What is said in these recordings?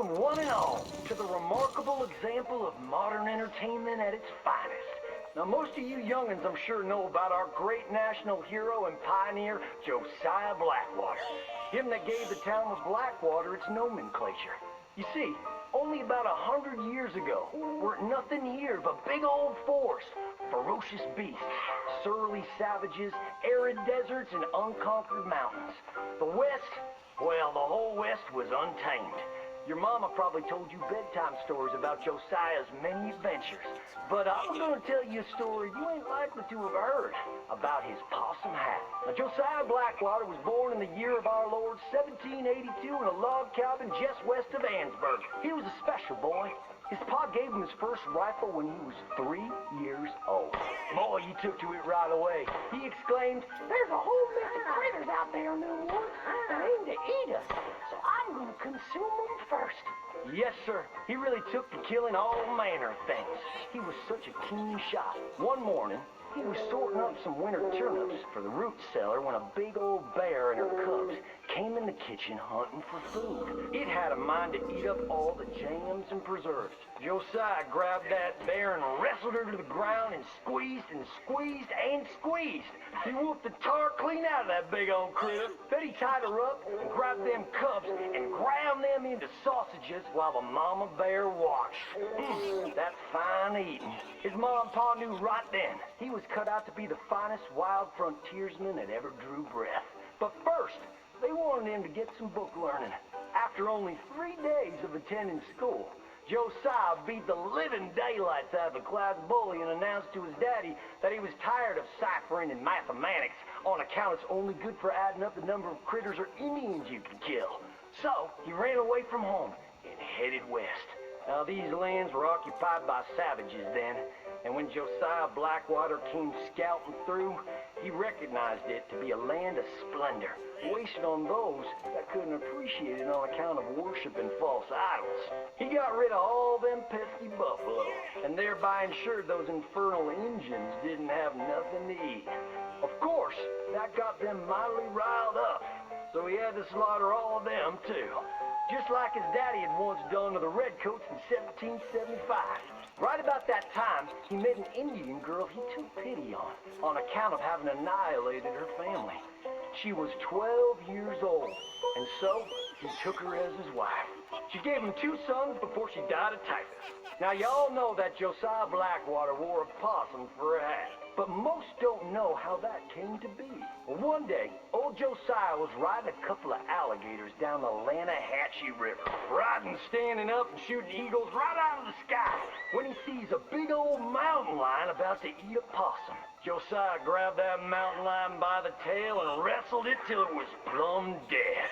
Welcome one and all to the remarkable example of modern entertainment at its finest. Now most of you youngins I'm sure know about our great national hero and pioneer, Josiah Blackwater. Him that gave the town of Blackwater its nomenclature. You see, only about 100 years ago, weren't nothing here but big old forest, ferocious beasts, surly savages, arid deserts, and unconquered mountains. The West, well, the whole West was untamed. Your mama probably told you bedtime stories about Josiah's many adventures. But I'm gonna tell you a story you ain't likely to have heard about his possum hat. Now, Josiah Blackwater was born in the year of our Lord 1782 in a log cabin just west of Ansburg. He was a special boy. His pa gave him his first rifle when he was 3 years old. Boy, he took to it right away. He exclaimed, "There's a whole mess of critters out there in the woods that aim to eat us, so I'm gonna consume them first." Yes, sir. He really took to killing all manner of things. He was such a keen shot. One morning, he was sorting up some winter turnips for the root cellar when a big old bear and her cubs came in the kitchen hunting for food. It had a mind to eat up all the jams and preserves. Josiah grabbed that bear and wrestled her to the ground and squeezed and squeezed and squeezed. He whooped the tar clean out of that big old critter. Then he tied her up and grabbed them cubs and ground them into sausages while the mama bear watched. That's fine eating. His mom and pa knew right then he was cut out to be the finest wild frontiersman that ever drew breath. But first, they wanted him to get some book learning. After only 3 days of attending school, Josiah beat the living daylights out of the class bully and announced to his daddy that he was tired of ciphering and mathematics on account it's only good for adding up the number of critters or Indians you can kill. So he ran away from home and headed west. Now these lands were occupied by savages then, and when Josiah Blackwater came scouting through, he recognized it to be a land of splendor, wasted on those that couldn't appreciate it on account of worshiping false idols. He got rid of all them pesky buffalo, and thereby ensured those infernal Injuns didn't have nothing to eat. Of course, that got them mightily riled up, so he had to slaughter all of them too. Just like his daddy had once done to the Redcoats in 1775. Right about that time, he met an Indian girl he took pity on account of having annihilated her family. She was 12 years old, and so he took her as his wife. She gave him 2 sons before she died of typhus. Now, y'all know that Josiah Blackwater wore a possum for a hat, but most don't know how that came to be. Well, one day, old Josiah was riding a couple of alligators down the Lanahatchee River, riding, standing up, and shooting eagles right out of the sky, when he sees a big old mountain lion about to eat a possum. Josiah grabbed that mountain lion by the tail and wrestled it till it was plumb dead.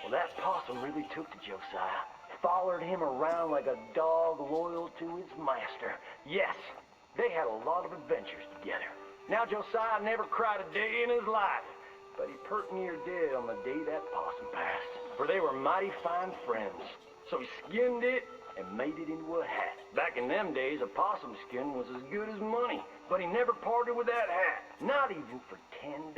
Well, that possum really took to Josiah. Followed him around like a dog loyal to his master. Yes, they had a lot of adventures together. Now Josiah never cried a day in his life, but he pert near dead on the day that possum passed. For they were mighty fine friends. So he skinned it and made it into a hat. Back in them days, a possum skin was as good as money, but he never parted with that hat, not even for $10.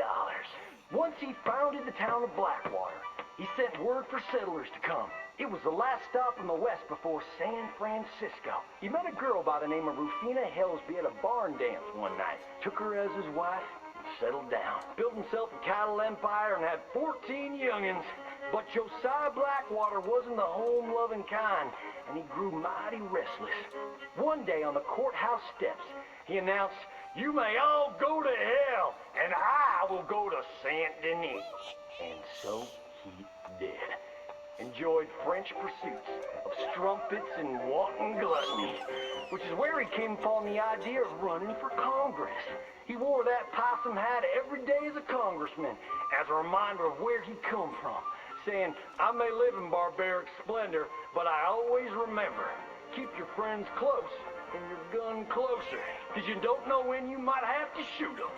Once he founded the town of Blackwater, he sent word for settlers to come. It was the last stop in the west before San Francisco. He met a girl by the name of Rufina Helsby at a barn dance one night, took her as his wife, and settled down. Built himself a cattle empire and had 14 youngins. But Josiah Blackwater wasn't the home-loving kind, and he grew mighty restless. One day on the courthouse steps, he announced, "You may all go to hell, and I will go to Saint Denis." And so he did. Enjoyed French pursuits of strumpets and wanton gluttony, which is where he came upon the idea of running for Congress. He wore that possum hat every day as a congressman, as a reminder of where he'd come from, saying, "I may live in barbaric splendor, but I always remember, keep your friends close and your gun closer, because you don't know when you might have to shoot them."